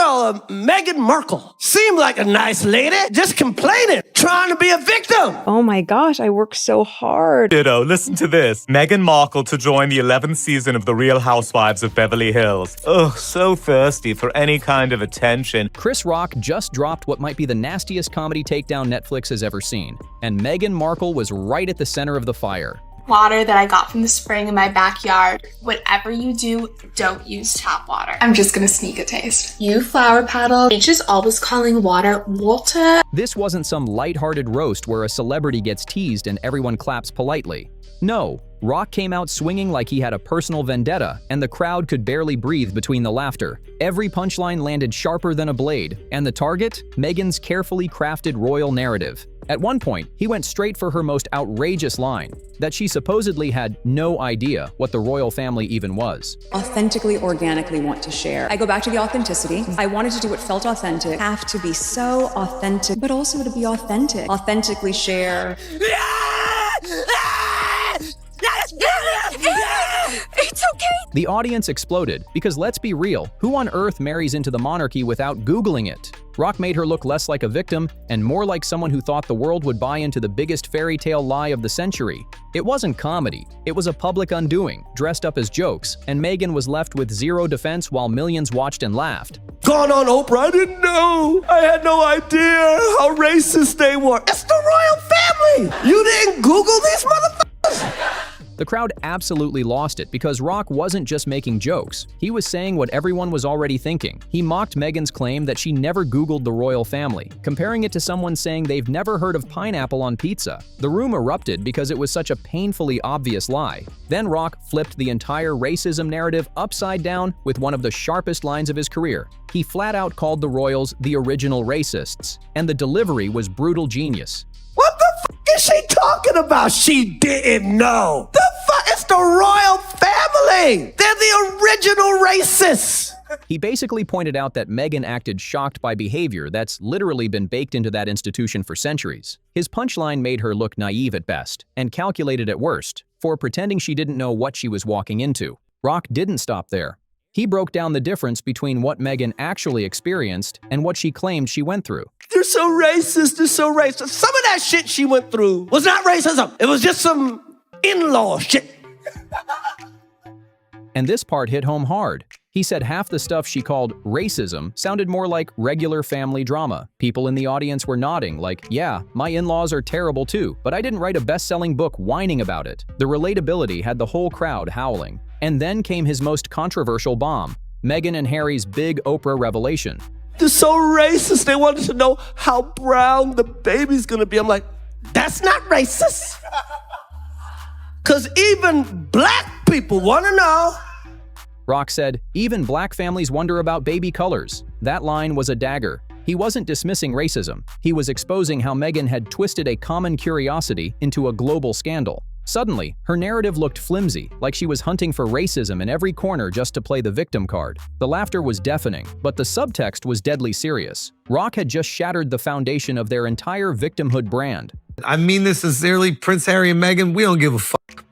girl, Meghan Markle. Seemed like a nice lady, just complaining, trying to be a victim. Oh my gosh, I work so hard. Ditto, listen to this. Meghan Markle to join the 11th season of The Real Housewives of Beverly Hills. Ugh, so thirsty for any kind of attention. Chris Rock just dropped what might be the nastiest comedy takedown Netflix has ever seen, and Meghan Markle was right at the center of the fire. Water that I got from the spring in my backyard. Whatever you do, don't use tap water. I'm just gonna sneak a taste. You flower petal. H is always calling water water. This wasn't some lighthearted roast where a celebrity gets teased and everyone claps politely. No, Rock came out swinging like he had a personal vendetta, and the crowd could barely breathe between the laughter. Every punchline landed sharper than a blade, and the target? Meghan's carefully crafted royal narrative. At one point, he went straight for her most outrageous line, that she supposedly had no idea what the royal family even was. Authentically, organically want to share. I go back to the authenticity. I wanted to do what felt authentic. Have to be so authentic, but also to be authentic. Authentically share. It's okay. The audience exploded, because let's be real, who on earth marries into the monarchy without Googling it? Rock made her look less like a victim and more like someone who thought the world would buy into the biggest fairy tale lie of the century. It wasn't comedy, it was a public undoing, dressed up as jokes, and Meghan was left with zero defense while millions watched and laughed. Gone on Oprah, I didn't know. I had no idea how racist they were. It's the royal family. You didn't Google these motherfuckers? The crowd absolutely lost it because Rock wasn't just making jokes. He was saying what everyone was already thinking. He mocked Meghan's claim that she never Googled the royal family, comparing it to someone saying they've never heard of pineapple on pizza. The room erupted because it was such a painfully obvious lie. Then Rock flipped the entire racism narrative upside down with one of the sharpest lines of his career. He flat out called the royals the original racists, and the delivery was brutal genius. What the fuck is she talking about? She didn't know. The fuck? It's the royal family. They're the original racists. He basically pointed out that Meghan acted shocked by behavior that's literally been baked into that institution for centuries. His punchline made her look naive at best and calculated at worst for pretending she didn't know what she was walking into. Rock didn't stop there. He broke down the difference between what Meghan actually experienced and what she claimed she went through. They're so racist. They're so racist. Some of that shit she went through was not racism. It was just some in-law shit. And this part hit home hard. He said half the stuff she called racism sounded more like regular family drama. People in the audience were nodding like, yeah, my in-laws are terrible too, but I didn't write a best-selling book whining about it. The relatability had the whole crowd howling. And then came his most controversial bomb, Meghan and Harry's big Oprah revelation. They're so racist. They wanted to know how brown the baby's gonna be. I'm like, that's not racist. Because even black people want to know. Rock said, even black families wonder about baby colors. That line was a dagger. He wasn't dismissing racism. He was exposing how Meghan had twisted a common curiosity into a global scandal. Suddenly, her narrative looked flimsy, like she was hunting for racism in every corner just to play the victim card. The laughter was deafening, but the subtext was deadly serious. Rock had just shattered the foundation of their entire victimhood brand. I mean this sincerely, Prince Harry and Meghan, we don't give a fuck.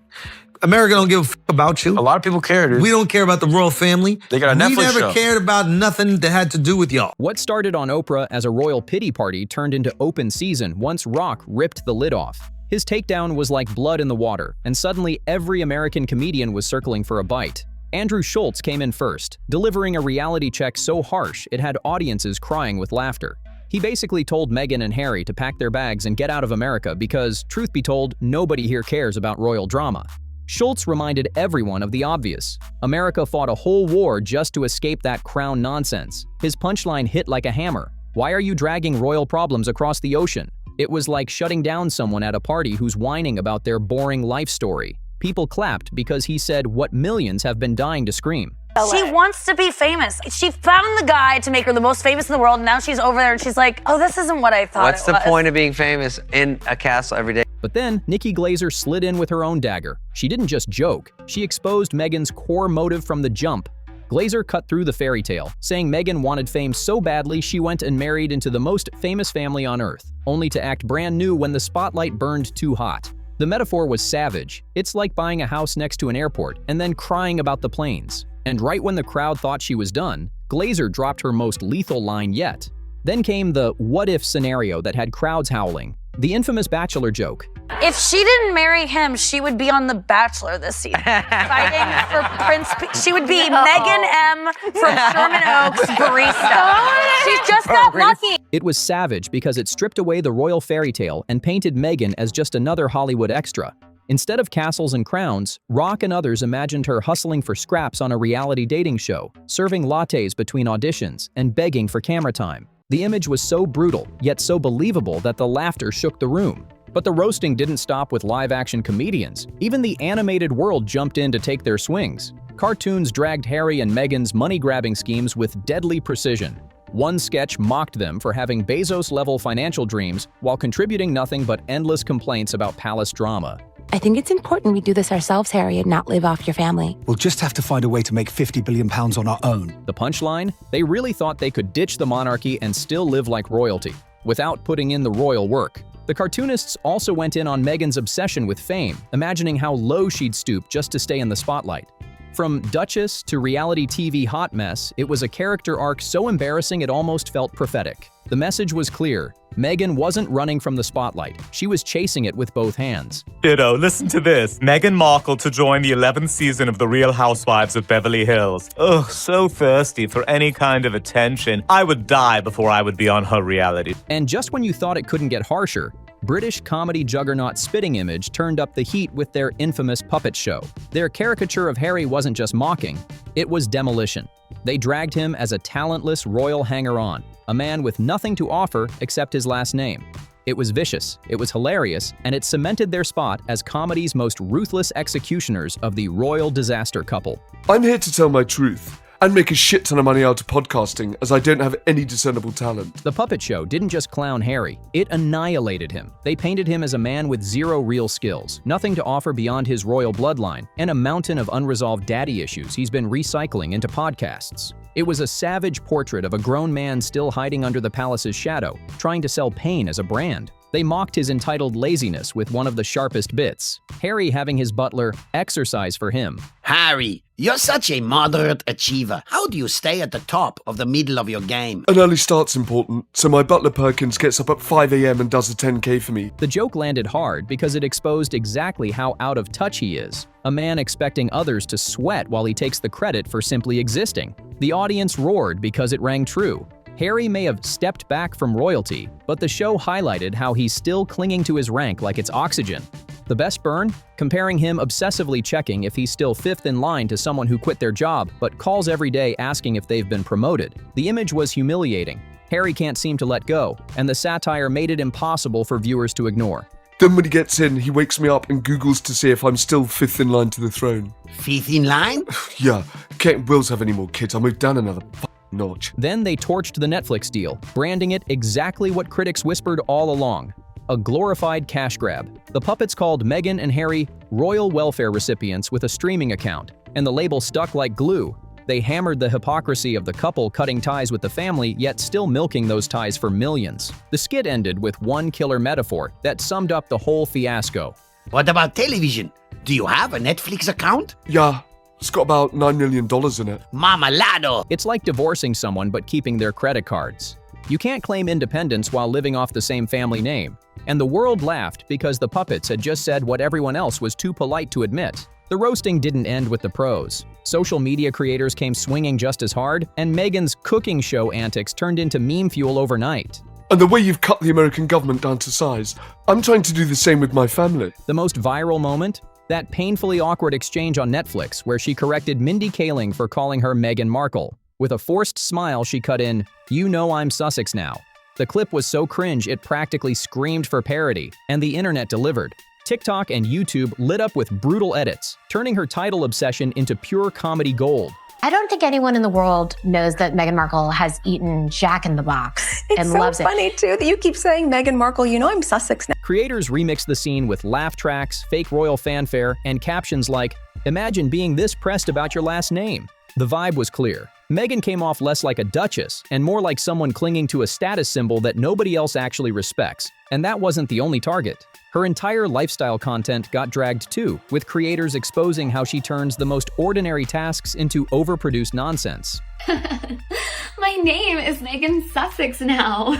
America don't give a fuck about you. A lot of people care, dude. We don't care about the royal family. They got a Netflix show. We never cared about nothing that had to do with y'all. What started on Oprah as a royal pity party turned into open season once Rock ripped the lid off. His takedown was like blood in the water, and suddenly every American comedian was circling for a bite. Andrew Schultz came in first, delivering a reality check so harsh it had audiences crying with laughter. He basically told Meghan and Harry to pack their bags and get out of America because, truth be told, nobody here cares about royal drama. Schultz reminded everyone of the obvious. America fought a whole war just to escape that crown nonsense. His punchline hit like a hammer. Why are you dragging royal problems across the ocean? It was like shutting down someone at a party who's whining about their boring life story. People clapped because he said what millions have been dying to scream. She wants to be famous. She found the guy to make her the most famous in the world, and now she's over there and she's like, oh, this isn't what I thought What's the point of being famous in a castle every day? But then, Nikki Glaser slid in with her own dagger. She didn't just joke. She exposed Meghan's core motive from the jump. Glaser cut through the fairy tale, saying Meghan wanted fame so badly she went and married into the most famous family on earth, only to act brand new when the spotlight burned too hot. The metaphor was savage. It's like buying a house next to an airport and then crying about the planes. And right when the crowd thought she was done, Glazer dropped her most lethal line yet. Then came the what-if scenario that had crowds howling. The infamous Bachelor joke. If she didn't marry him, she would be on The Bachelor this season. Fighting for Prince. She would be Megan M. from Sherman Oaks barista. She's just got lucky. It was savage because it stripped away the royal fairy tale and painted Meghan as just another Hollywood extra. Instead of castles and crowns, Rock and others imagined her hustling for scraps on a reality dating show, serving lattes between auditions, and begging for camera time. The image was so brutal, yet so believable that the laughter shook the room. But the roasting didn't stop with live-action comedians. Even the animated world jumped in to take their swings. Cartoons dragged Harry and Meghan's money-grabbing schemes with deadly precision. One sketch mocked them for having Bezos-level financial dreams while contributing nothing but endless complaints about palace drama. I think it's important we do this ourselves, Harry, and not live off your family. We'll just have to find a way to make £50 billion on our own. The punchline? They really thought they could ditch the monarchy and still live like royalty, without putting in the royal work. The cartoonists also went in on Meghan's obsession with fame, imagining how low she'd stoop just to stay in the spotlight. From Duchess to reality TV hot mess, it was a character arc so embarrassing it almost felt prophetic. The message was clear. Meghan wasn't running from the spotlight. She was chasing it with both hands. Ditto, listen to this. Meghan Markle to join the 11th season of The Real Housewives of Beverly Hills. Ugh, so thirsty for any kind of attention. I would die before I would be on her reality. And just when you thought it couldn't get harsher, British comedy juggernaut Spitting Image turned up the heat with their infamous puppet show. Their caricature of Harry wasn't just mocking, it was demolition. They dragged him as a talentless royal hanger-on, a man with nothing to offer except his last name. It was vicious, it was hilarious, and it cemented their spot as comedy's most ruthless executioners of the royal disaster couple. I'm here to tell my truth and make a shit ton of money out of podcasting, as I don't have any discernible talent. The puppet show didn't just clown Harry, it annihilated him. They painted him as a man with zero real skills, nothing to offer beyond his royal bloodline, and a mountain of unresolved daddy issues he's been recycling into podcasts. It was a savage portrait of a grown man still hiding under the palace's shadow, trying to sell pain as a brand. They mocked his entitled laziness with one of the sharpest bits, Harry having his butler exercise for him. Harry, you're such a moderate achiever. How do you stay at the top of the middle of your game? An early start's important, so my butler Perkins gets up at 5 a.m. and does a 10K for me. The joke landed hard because it exposed exactly how out of touch he is, a man expecting others to sweat while he takes the credit for simply existing. The audience roared because it rang true. Harry may have stepped back from royalty, but the show highlighted how he's still clinging to his rank like it's oxygen. The best burn? Comparing him obsessively checking if he's still fifth in line to someone who quit their job but calls every day asking if they've been promoted. The image was humiliating. Harry can't seem to let go, and the satire made it impossible for viewers to ignore. Then when he gets in, he wakes me up and Googles to see if I'm still fifth in line to the throne. Fifth in line? Yeah, Kate and Wills have any more kids. I'll move down another notch. Then they torched the Netflix deal, branding it exactly what critics whispered all along. A glorified cash grab. The puppets called Meghan and Harry royal welfare recipients with a streaming account, and the label stuck like glue. They hammered the hypocrisy of the couple cutting ties with the family, yet still milking those ties for millions. The skit ended with one killer metaphor that summed up the whole fiasco. What about television? Do you have a Netflix account? Yeah, it's got about $9 million in it. Mamalado! It's like divorcing someone but keeping their credit cards. You can't claim independence while living off the same family name. And the world laughed because the puppets had just said what everyone else was too polite to admit. The roasting didn't end with the pros. Social media creators came swinging just as hard, and Meghan's cooking show antics turned into meme fuel overnight. And the way you've cut the American government down to size, I'm trying to do the same with my family. The most viral moment? That painfully awkward exchange on Netflix where she corrected Mindy Kaling for calling her Meghan Markle. With a forced smile, she cut in, "You know I'm Sussex now." The clip was so cringe it practically screamed for parody, and the internet delivered. TikTok and YouTube lit up with brutal edits, turning her title obsession into pure comedy gold. I don't think anyone in the world knows that Meghan Markle has eaten Jack in the Box and loves it. It's so funny, too, that you keep saying Meghan Markle, you know I'm Sussex now. Creators remixed the scene with laugh tracks, fake royal fanfare, and captions like, "Imagine being this pressed about your last name." The vibe was clear. Meghan came off less like a duchess and more like someone clinging to a status symbol that nobody else actually respects. And that wasn't the only target. Her entire lifestyle content got dragged too, with creators exposing how she turns the most ordinary tasks into overproduced nonsense. My name is Megan Sussex now.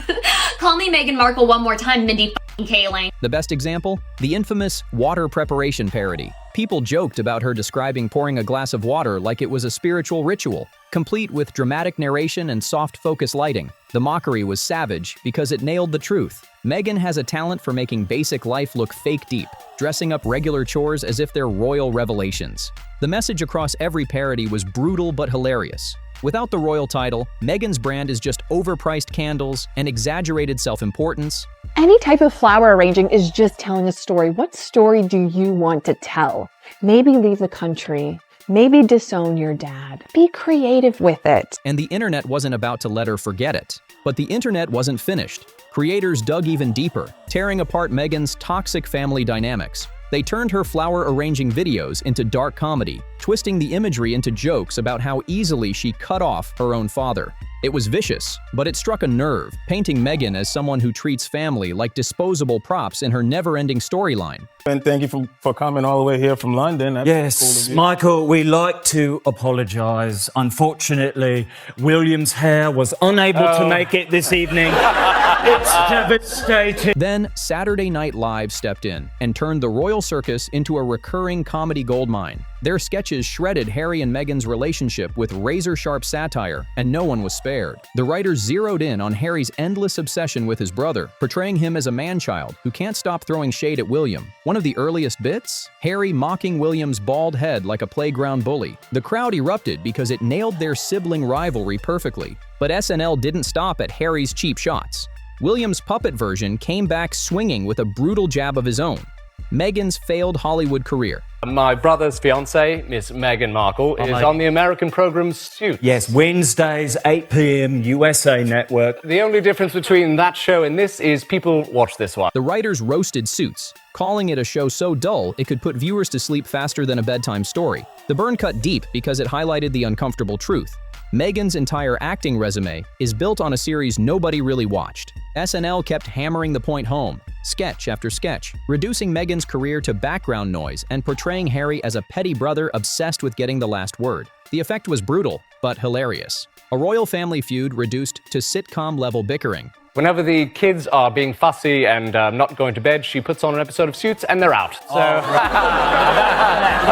Call me Meghan Markle one more time, Mindy Kaling. The best example? The infamous water preparation parody. People joked about her describing pouring a glass of water like it was a spiritual ritual, complete with dramatic narration and soft focus lighting. The mockery was savage because it nailed the truth. Meghan has a talent for making basic life look fake deep, dressing up regular chores as if they're royal revelations. The message across every parody was brutal but hilarious. Without the royal title, Meghan's brand is just overpriced candles and exaggerated self-importance. Any type of flower arranging is just telling a story. What story do you want to tell? Maybe leave the country. Maybe disown your dad. Be creative with it. And the internet wasn't about to let her forget it. But the internet wasn't finished. Creators dug even deeper, tearing apart Meghan's toxic family dynamics. They turned her flower arranging videos into dark comedy, twisting the imagery into jokes about how easily she cut off her own father. It was vicious, but it struck a nerve, painting Meghan as someone who treats family like disposable props in her never-ending storyline. And thank you for coming all the way here from London. That's yes, cool of you. Michael, we like to apologise. Unfortunately, William's hair was unable to make it this evening. It's devastating. Then Saturday Night Live stepped in and turned the royal circus into a recurring comedy goldmine. Their sketches shredded Harry and Meghan's relationship with razor-sharp satire, and no one was spared. The writers zeroed in on Harry's endless obsession with his brother, portraying him as a man-child who can't stop throwing shade at William. One of the earliest bits? Harry mocking William's bald head like a playground bully. The crowd erupted because it nailed their sibling rivalry perfectly. But SNL didn't stop at Harry's cheap shots. William's puppet version came back swinging with a brutal jab of his own. Meghan's failed Hollywood career. My brother's fiancée, Miss Meghan Markle, is on the American program Suits. Yes, Wednesdays, 8 p.m, USA Network. The only difference between that show and this is people watch this one. The writers roasted Suits, calling it a show so dull it could put viewers to sleep faster than a bedtime story. The burn cut deep because it highlighted the uncomfortable truth. Meghan's entire acting resume is built on a series nobody really watched. SNL kept hammering the point home, sketch after sketch, reducing Meghan's career to background noise and portraying Harry as a petty brother obsessed with getting the last word. The effect was brutal, but hilarious. A royal family feud reduced to sitcom-level bickering. Whenever the kids are being fussy and not going to bed, she puts on an episode of Suits and they're out. So,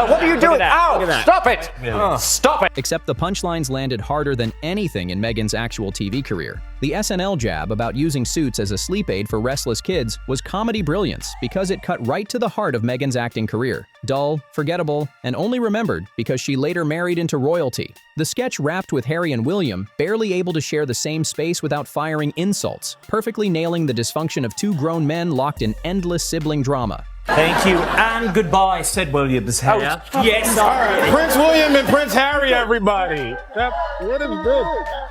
what are you doing? Ow! Stop it! Stop it! Except the punchlines landed harder than anything in Meghan's actual TV career. The SNL jab about using Suits as a sleep aid for restless kids was comedy brilliance because it cut right to the heart of Meghan's acting career. Dull, forgettable, and only remembered because she later married into royalty. The sketch wrapped with Harry and William barely able to share the same space without firing insults, perfectly nailing the dysfunction of two grown men locked in endless sibling drama. Thank you, and goodbye, said William's hair. Yes, all right. Prince William and Prince Harry, everybody. What is this?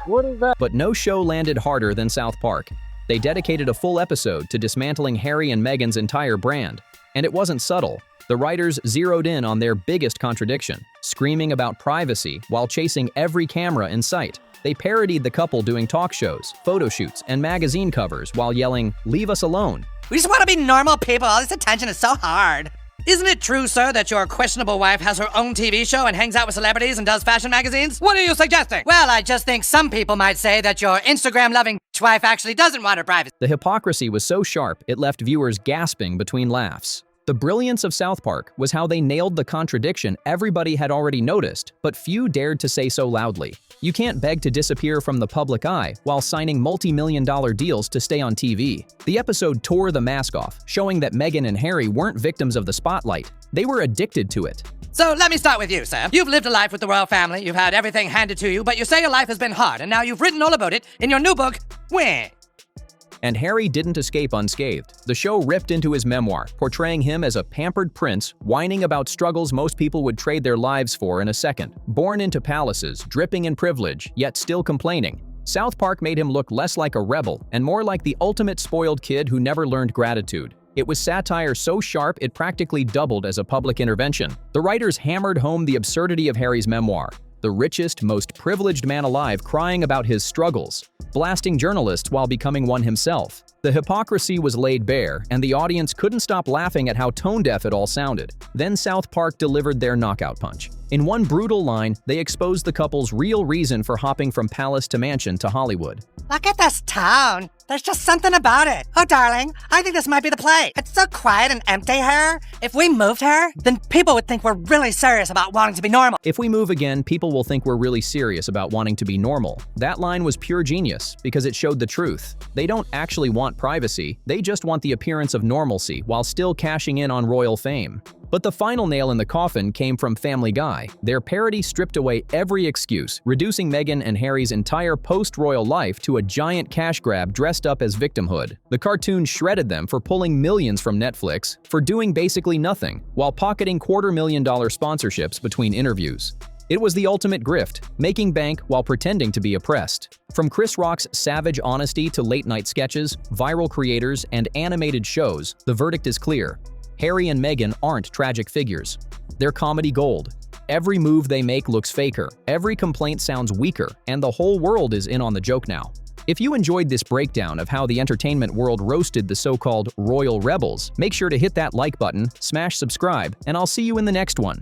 What is that? But no show landed harder than South Park. They dedicated a full episode to dismantling Harry and Meghan's entire brand. And it wasn't subtle. The writers zeroed in on their biggest contradiction, screaming about privacy while chasing every camera in sight. They parodied the couple doing talk shows, photo shoots, and magazine covers while yelling, "Leave us alone." We just want to be normal people. All this attention is so hard. Isn't it true, sir, that your questionable wife has her own TV show and hangs out with celebrities and does fashion magazines? What are you suggesting? Well, I just think some people might say that your Instagram-loving wife actually doesn't want her privacy. The hypocrisy was so sharp it left viewers gasping between laughs. The brilliance of South Park was how they nailed the contradiction everybody had already noticed, but few dared to say so loudly. You can't beg to disappear from the public eye while signing multi-million-dollar deals to stay on TV. The episode tore the mask off, showing that Meghan and Harry weren't victims of the spotlight. They were addicted to it. So let me start with you, sir. You've lived a life with the royal family, you've had everything handed to you, but you say your life has been hard, and now you've written all about it in your new book, Wah. And Harry didn't escape unscathed. The show ripped into his memoir, portraying him as a pampered prince, whining about struggles most people would trade their lives for in a second. Born into palaces, dripping in privilege, yet still complaining. South Park made him look less like a rebel and more like the ultimate spoiled kid who never learned gratitude. It was satire so sharp it practically doubled as a public intervention. The writers hammered home the absurdity of Harry's memoir. the richest, most privileged man alive, crying about his struggles, blasting journalists while becoming one himself. The hypocrisy was laid bare, and the audience couldn't stop laughing at how tone-deaf it all sounded. Then South Park delivered their knockout punch. In one brutal line, they exposed the couple's real reason for hopping from palace to mansion to Hollywood. Look at this town. There's just something about it. Oh, darling, I think this might be the play. It's so quiet and empty here. If we moved here, then people would think we're really serious about wanting to be normal. If we move again, people will think we're really serious about wanting to be normal. That line was pure genius because it showed the truth. They don't actually want privacy, they just want the appearance of normalcy while still cashing in on royal fame. But the final nail in the coffin came from Family Guy. Their parody stripped away every excuse, reducing Meghan and Harry's entire post-royal life to a giant cash grab dressed up as victimhood. The cartoon shredded them for pulling millions from Netflix, for doing basically nothing, while pocketing $250,000 sponsorships between interviews. It was the ultimate grift, making bank while pretending to be oppressed. From Chris Rock's savage honesty to late-night sketches, viral creators, and animated shows, the verdict is clear. Harry and Meghan aren't tragic figures. They're comedy gold. Every move they make looks faker, every complaint sounds weaker, and the whole world is in on the joke now. If you enjoyed this breakdown of how the entertainment world roasted the so-called royal rebels, make sure to hit that like button, smash subscribe, and I'll see you in the next one.